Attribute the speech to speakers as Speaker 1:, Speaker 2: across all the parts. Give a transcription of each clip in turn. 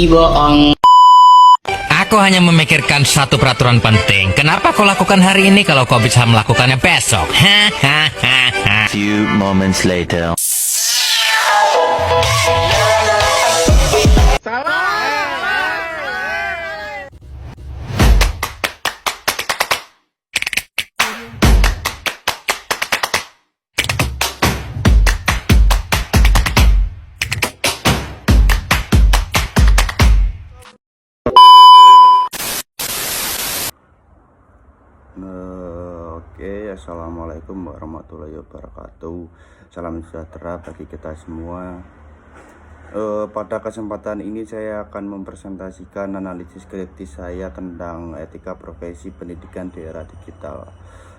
Speaker 1: bohong.
Speaker 2: Aku hanya memikirkan satu peraturan penting. Kenapa kau lakukan hari ini kalau kau bisa melakukannya besok? Hahaha.
Speaker 3: Few moments later.
Speaker 4: Oke, assalamualaikum warahmatullahi wabarakatuh. Salam sejahtera bagi kita semua. Pada kesempatan ini saya akan mempresentasikan analisis kritis saya tentang etika profesi pendidikan di era digital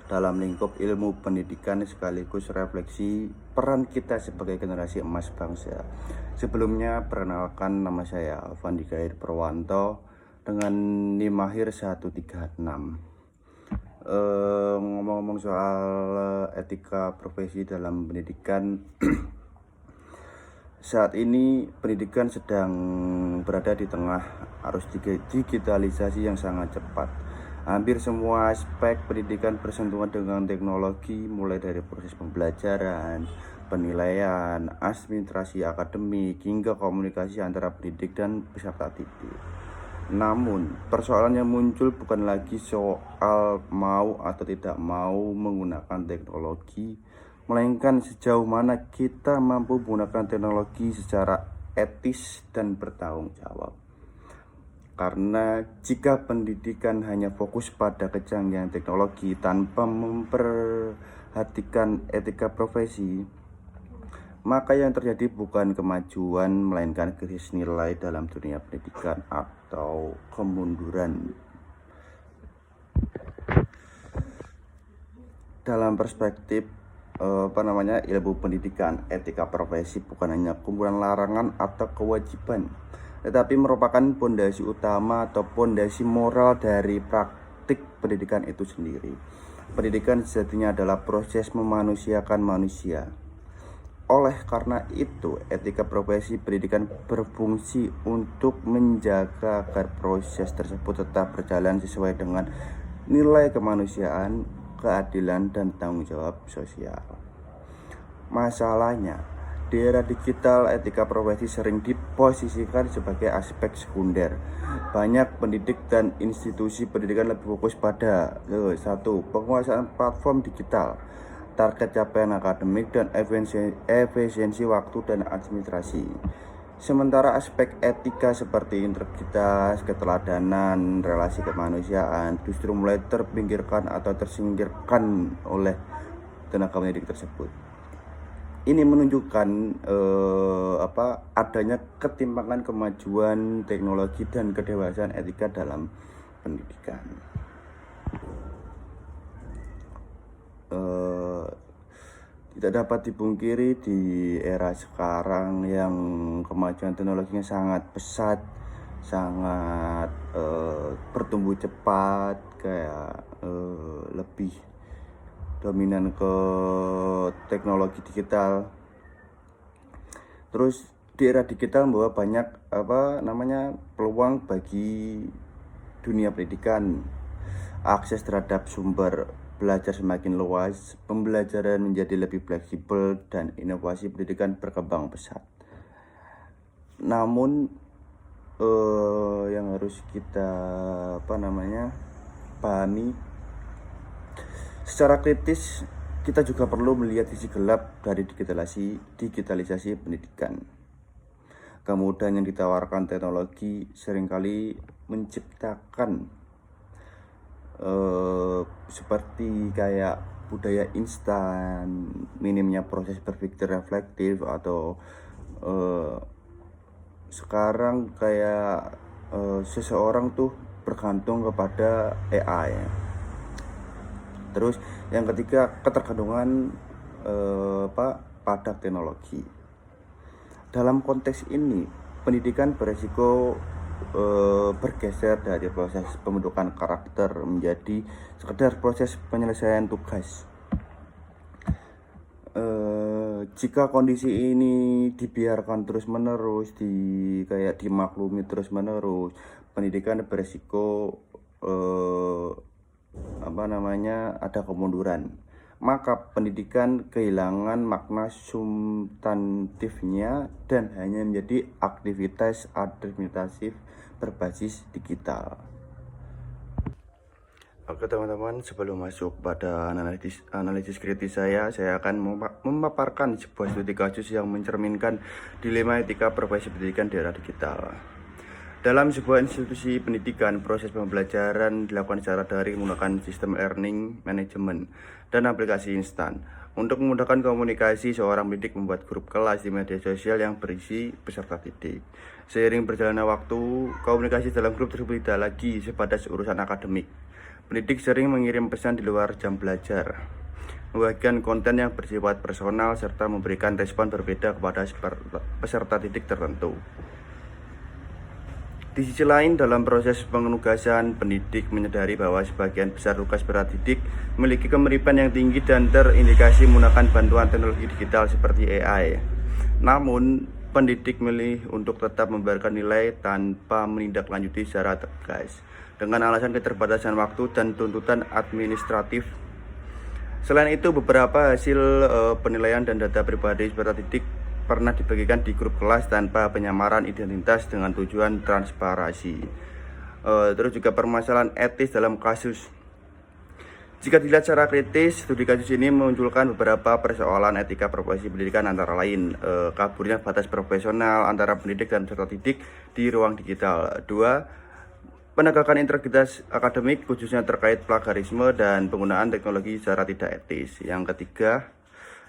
Speaker 4: dalam lingkup ilmu pendidikan sekaligus refleksi peran kita sebagai generasi emas bangsa. Sebelumnya, perkenalkan, nama saya Alvan Dikair Perwanto dengan NIM akhir 136. Ngomong-ngomong soal etika profesi dalam pendidikan, saat ini pendidikan sedang berada di tengah arus digitalisasi yang sangat cepat. Hampir semua aspek pendidikan bersentuhan dengan teknologi, mulai dari proses pembelajaran, penilaian, administrasi akademik, hingga komunikasi antara pendidik dan peserta didik. Namun, persoalan yang muncul bukan lagi soal mau atau tidak mau menggunakan teknologi, melainkan sejauh mana kita mampu menggunakan teknologi secara etis dan bertanggung jawab. Karena jika pendidikan hanya fokus pada kecanggihan teknologi tanpa memperhatikan etika profesi, maka yang terjadi bukan kemajuan, melainkan krisis nilai dalam dunia pendidikan atau kemunduran. Dalam perspektif ilmu pendidikan, etika profesi bukan hanya kumpulan larangan atau kewajiban, tetapi merupakan pondasi utama atau pondasi moral dari praktik pendidikan itu sendiri. Pendidikan sejatinya adalah proses memanusiakan manusia. Oleh karena itu, etika profesi pendidikan berfungsi untuk menjaga agar proses tersebut tetap berjalan sesuai dengan nilai kemanusiaan, keadilan, dan tanggung jawab sosial. Masalahnya, di era digital, etika profesi sering diposisikan sebagai aspek sekunder. Banyak pendidik dan institusi pendidikan lebih fokus pada satu, penguasaan platform digital, target capaian akademik, dan efisiensi waktu dan administrasi. Sementara aspek etika seperti integritas, keteladanan, relasi kemanusiaan justru mulai terpinggirkan atau tersingkirkan oleh tenaga pendidik tersebut. Ini menunjukkan adanya ketimpangan kemajuan teknologi dan kedewasaan etika dalam pendidikan. Tidak dapat dipungkiri di era sekarang yang kemajuan teknologinya sangat pesat, sangat bertumbuh cepat, kayak lebih dominan ke teknologi digital. Terus di era digital membawa banyak peluang bagi dunia pendidikan. Akses terhadap sumber belajar semakin luas, pembelajaran menjadi lebih fleksibel, dan inovasi pendidikan berkembang pesat. Namun yang harus kita pahami secara kritis, kita juga perlu melihat sisi gelap dari digitalisasi pendidikan. Kemudahan yang ditawarkan teknologi seringkali menciptakan seperti kayak budaya instan, minimnya proses berpikir reflektif, atau sekarang kayak seseorang tuh bergantung kepada AI. Terus yang ketiga, ketergantungan pada teknologi. Dalam konteks ini, pendidikan beresiko bergeser dari proses pembentukan karakter menjadi sekedar proses penyelesaian tugas. Jika kondisi ini dibiarkan terus-menerus, kayak dimaklumi terus-menerus, pendidikan beresiko ada kemunduran. Maka pendidikan kehilangan makna substantifnya dan hanya menjadi aktivitas administratif berbasis digital. Oke teman-teman, sebelum masuk pada analisis kritis saya akan memaparkan sebuah studi kasus yang mencerminkan dilema etika profesi pendidikan di era digital. Dalam sebuah institusi pendidikan, proses pembelajaran dilakukan secara daring menggunakan sistem learning management dan aplikasi instan. Untuk memudahkan komunikasi, seorang pendidik membuat grup kelas di media sosial yang berisi peserta didik. Seiring berjalannya waktu, komunikasi dalam grup tersebut tidak lagi sebatas urusan akademik. Pendidik sering mengirim pesan di luar jam belajar, membagikan konten yang bersifat personal, serta memberikan respon berbeda kepada peserta didik tertentu. Di sisi lain, dalam proses penugasan, pendidik menyadari bahwa sebagian besar tugas peserta didik memiliki kemiripan yang tinggi dan terindikasi menggunakan bantuan teknologi digital seperti AI. Namun, pendidik memilih untuk tetap memberikan nilai tanpa menindaklanjuti secara tegas, dengan alasan keterbatasan waktu dan tuntutan administratif. Selain itu, beberapa hasil penilaian dan data pribadi peserta didik pernah dibagikan di grup kelas tanpa penyamaran identitas dengan tujuan transparansi. Terus juga permasalahan etis dalam kasus. Jika dilihat secara kritis, studi kasus ini memunculkan beberapa persoalan etika profesi pendidikan, antara lain kaburnya batas profesional antara pendidik dan peserta didik di ruang digital. 2. Penegakan integritas akademik khususnya terkait plagiarisme dan penggunaan teknologi secara tidak etis. Yang ketiga,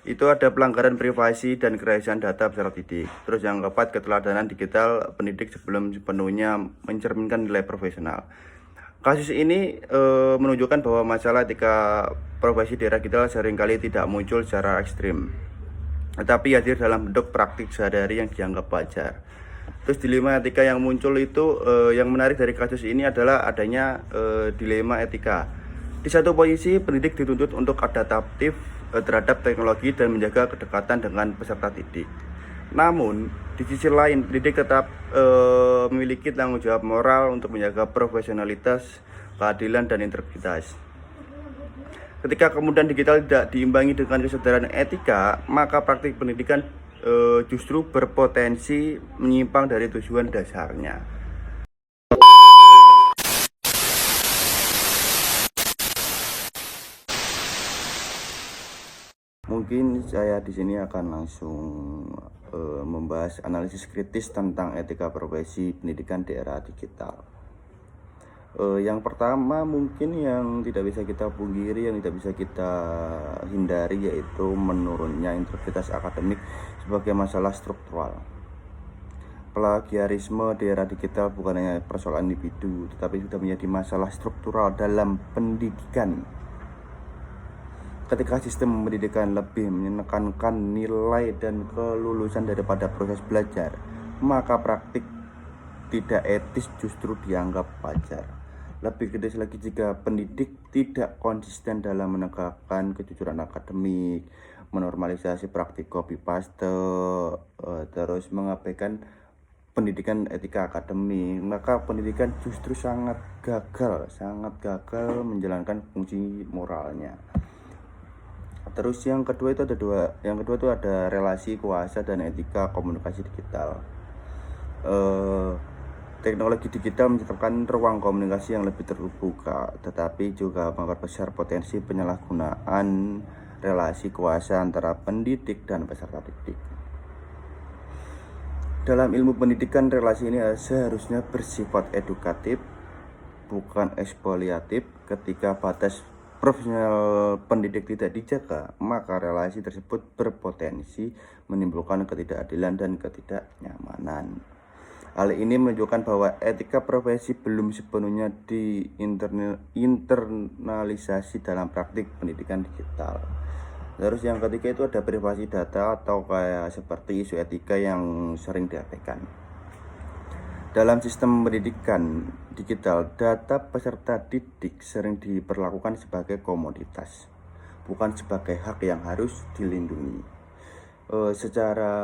Speaker 4: itu ada pelanggaran privasi dan kerahasiaan data peserta didik. Terus yang keempat, keteladanan digital pendidik sebelum sepenuhnya mencerminkan nilai profesional. Kasus ini menunjukkan bahwa masalah etika profesi di era digital seringkali tidak muncul secara ekstrim, tetapi hadir dalam bentuk praktik sehari-hari yang dianggap wajar. Terus dilema etika yang muncul itu, yang menarik dari kasus ini adalah adanya dilema etika. Di satu posisi, pendidik dituntut untuk adaptif terhadap teknologi dan menjaga kedekatan dengan peserta didik. Namun, di sisi lain, pendidik tetap memiliki tanggung jawab moral untuk menjaga profesionalitas, keadilan, dan integritas. Ketika kemudian digital tidak diimbangi dengan kesadaran etika, maka praktik pendidikan justru berpotensi menyimpang dari tujuan dasarnya. Mungkin saya di sini akan langsung membahas analisis kritis tentang etika profesi pendidikan di era digital. Yang pertama mungkin yang tidak bisa kita pungkiri, yang tidak bisa kita hindari, yaitu menurunnya integritas akademik sebagai masalah struktural. Plagiarisme di era digital bukan hanya persoalan individu, tetapi sudah menjadi masalah struktural dalam pendidikan. Ketika sistem pendidikan lebih menekankan nilai dan kelulusan daripada proses belajar, maka praktik tidak etis justru dianggap wajar. Lebih kritis lagi jika pendidik tidak konsisten dalam menegakkan kejujuran akademik, menormalisasi praktik copy paste, terus mengabaikan pendidikan etika akademik, maka pendidikan justru sangat gagal menjalankan fungsi moralnya. Terus yang kedua itu ada relasi kuasa dan etika komunikasi digital. Teknologi digital menciptakan ruang komunikasi yang lebih terbuka, tetapi juga memperbesar potensi penyalahgunaan relasi kuasa antara pendidik dan peserta didik. Dalam ilmu pendidikan, relasi ini seharusnya bersifat edukatif, bukan ekspoliatif. Ketika batas profesional pendidik tidak dijaga, maka relasi tersebut berpotensi menimbulkan ketidakadilan dan ketidaknyamanan. Hal ini menunjukkan bahwa etika profesi belum sepenuhnya diinternalisasi dalam praktik pendidikan digital. Terus yang ketiga itu ada privasi data atau kayak seperti isu etika yang sering diabaikan. Dalam sistem pendidikan digital, data peserta didik sering diperlakukan sebagai komoditas, bukan sebagai hak yang harus dilindungi. secara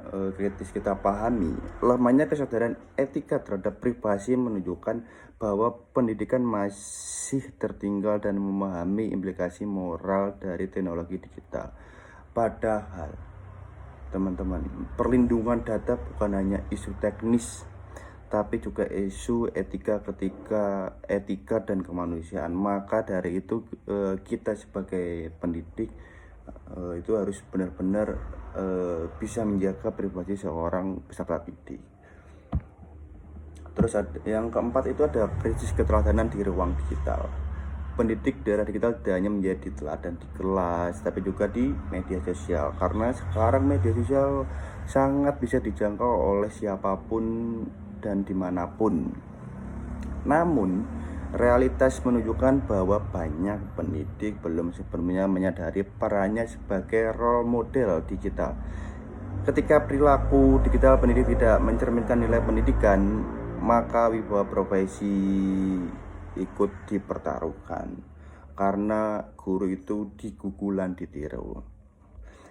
Speaker 4: kritis kita pahami, lemahnya kesadaran etika terhadap privasi menunjukkan bahwa pendidikan masih tertinggal dan memahami implikasi moral dari teknologi digital. Padahal, teman-teman, perlindungan data bukan hanya isu teknis, tapi juga isu etika dan kemanusiaan. Maka dari itu kita sebagai pendidik itu harus benar-benar bisa menjaga privasi seorang peserta didik. Terus yang keempat itu ada krisis keteladanan di ruang digital. Pendidik di era digital tidak hanya menjadi teladan di kelas, tapi juga di media sosial. Karena sekarang media sosial sangat bisa dijangkau oleh siapapun dan dimanapun. Namun, realitas menunjukkan bahwa banyak pendidik belum sepenuhnya menyadari perannya sebagai role model digital. Ketika perilaku digital pendidik tidak mencerminkan nilai pendidikan, maka wibawa profesi ikut dipertaruhkan. Karena guru itu digugulan ditiru.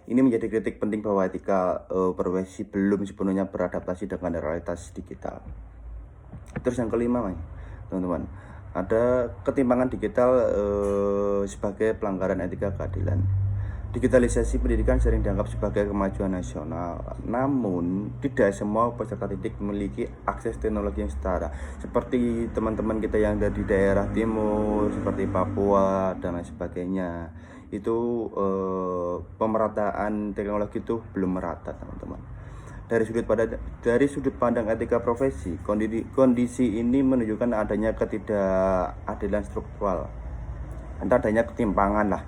Speaker 4: Ini menjadi kritik penting bahwa etika profesi belum sepenuhnya beradaptasi dengan realitas digital. Terus yang kelima, teman-teman, ada ketimpangan digital sebagai pelanggaran etika keadilan. Digitalisasi pendidikan sering dianggap sebagai kemajuan nasional, namun tidak semua peserta didik memiliki akses teknologi yang setara. Seperti teman-teman kita yang ada di daerah timur, seperti Papua dan lain sebagainya, itu pemerataan teknologi itu belum merata, teman-teman. Dari sudut pandang etika profesi, kondisi ini menunjukkan adanya ketidakadilan struktural, adanya ketimpangan lah.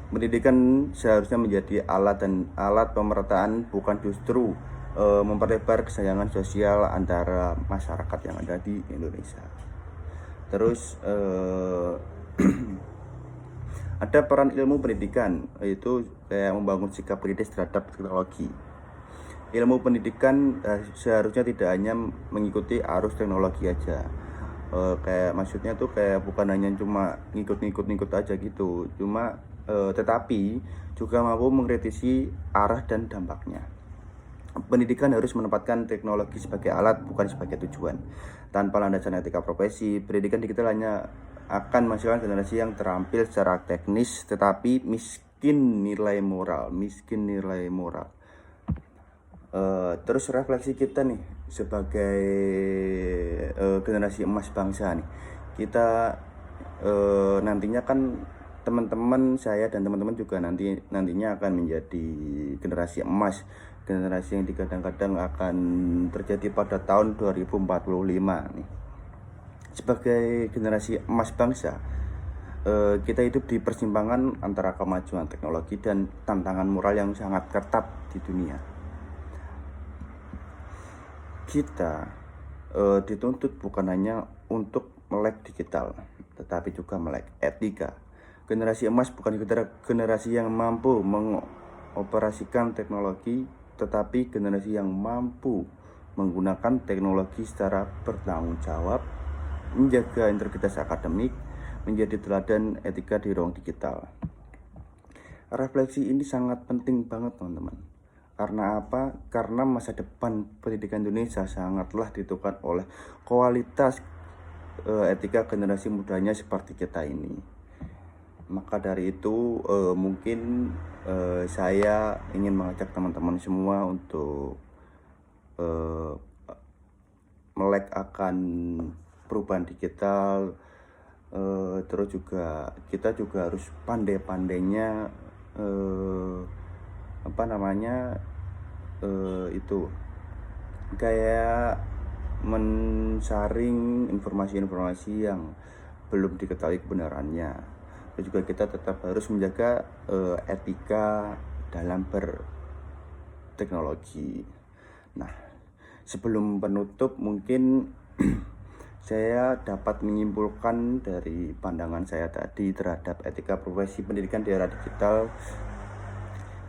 Speaker 4: Pendidikan seharusnya menjadi alat pemerataan, bukan justru memperlebar kesenjangan sosial antara masyarakat yang ada di Indonesia. Terus ada peran ilmu pendidikan, yaitu kayak membangun sikap kritis terhadap teknologi. Ilmu pendidikan seharusnya tidak hanya mengikuti arus teknologi aja. Kayak maksudnya tuh kayak bukan hanya cuma ngikut aja gitu, tetapi juga mampu mengkritisi arah dan dampaknya. Pendidikan harus menempatkan teknologi sebagai alat, bukan sebagai tujuan. Tanpa landasan etika profesi, pendidikan digital hanya akan menghasilkan generasi yang terampil secara teknis tetapi miskin nilai moral. Terus refleksi kita nih sebagai generasi emas bangsa nih, kita nantinya kan teman-teman saya dan teman-teman juga nantinya akan menjadi generasi emas, generasi yang kadang-kadang akan terjadi pada tahun 2045 nih. Sebagai generasi emas bangsa, kita hidup di persimpangan antara kemajuan teknologi dan tantangan moral yang sangat ketat di dunia. Kita dituntut bukan hanya untuk melek digital, tetapi juga melek etika. Generasi emas bukan generasi yang mampu mengoperasikan teknologi, tetapi generasi yang mampu menggunakan teknologi secara bertanggung jawab, menjaga integritas akademik, menjadi teladan etika di ruang digital. Refleksi ini sangat penting banget, teman-teman. Karena apa? Karena masa depan pendidikan Indonesia sangatlah ditentukan oleh kualitas etika generasi mudanya seperti kita ini. Maka dari itu mungkin saya ingin mengajak teman-teman semua untuk melek akan perubahan digital. Terus juga kita juga harus pandai-pandainya itu kayak mensaring informasi-informasi yang belum diketahui kebenarannya. Dan juga kita tetap harus menjaga etika dalam berteknologi. Nah, sebelum penutup mungkin saya dapat menyimpulkan dari pandangan saya tadi terhadap etika profesi pendidikan di era digital,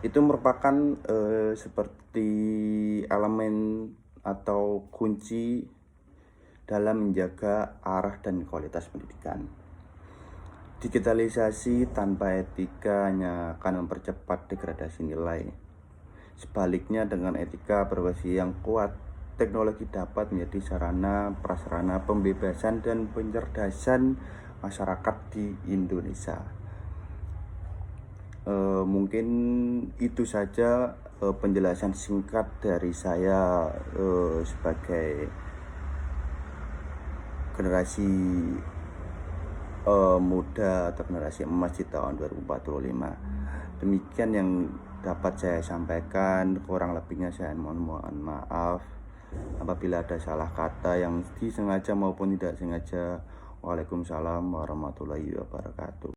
Speaker 4: itu merupakan seperti elemen atau kunci dalam menjaga arah dan kualitas pendidikan. Digitalisasi tanpa etika hanya akan mempercepat degradasi nilai, Sebaliknya, dengan etika berbasis yang kuat, teknologi dapat menjadi sarana prasarana pembebasan dan pencerdasan masyarakat di Indonesia. Mungkin itu saja penjelasan singkat dari saya sebagai generasi muda atau generasi emas di tahun 2045. Demikian yang dapat saya sampaikan, kurang lebihnya saya mohon maaf apabila ada salah kata yang disengaja maupun tidak sengaja. Waalaikumsalam warahmatullahi wabarakatuh.